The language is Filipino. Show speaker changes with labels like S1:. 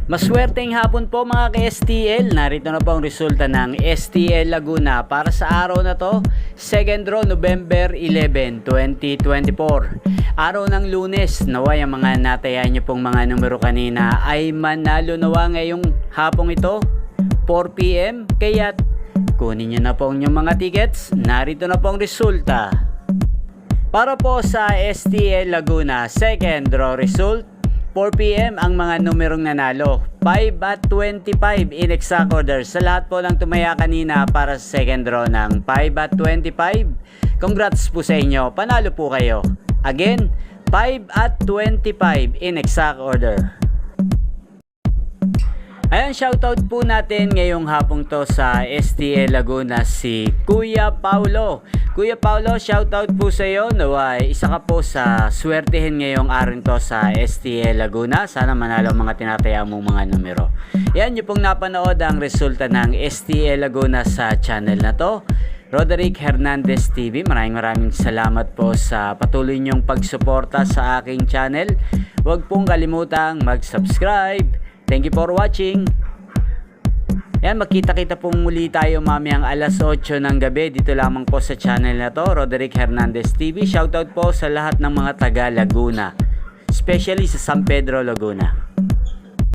S1: Maswerteng hapon po mga ka-STL. Narito na po ang resulta ng STL Laguna para sa araw na to, 2nd draw November 11, 2024. Araw ng Lunes, naway ang mga natayan nyo pong mga numero kanina ay manalo nawa ngayong hapong ito, 4 PM. Kaya't kunin nyo na po ang inyong mga tickets. Narito na po ang resulta. Para po sa STL Laguna, 2nd draw result, 4 PM ang mga numerong nanalo. 5 at 25 in exact order. Sa lahat po ng tumaya kanina para sa second draw ng 5 at 25. Congrats po sa inyo. Panalo po kayo. Again, 5 at 25 in exact order. Ayan, shoutout po natin ngayong hapong to sa STL Laguna si Kuya Paulo. Kuya Paulo, shoutout po sa iyo. Naway, isa ka po sa swertihin ngayong araw to sa STL Laguna. Sana manalo ang mga tinataya mong mga numero. Yan, nyo pong napanood ang resulta ng STL Laguna sa channel na to, Roderick Hernandez TV. Maraming salamat po sa patuloy nyong pagsuporta sa aking channel. Huwag pong kalimutang mag-subscribe. Thank you for watching. Yan, magkita-kita pong muli tayo mamayang alas 8 ng gabi dito lamang po sa channel na to, Roderick Hernandez TV. Shoutout po sa lahat ng mga taga Laguna, especially sa San Pedro, Laguna.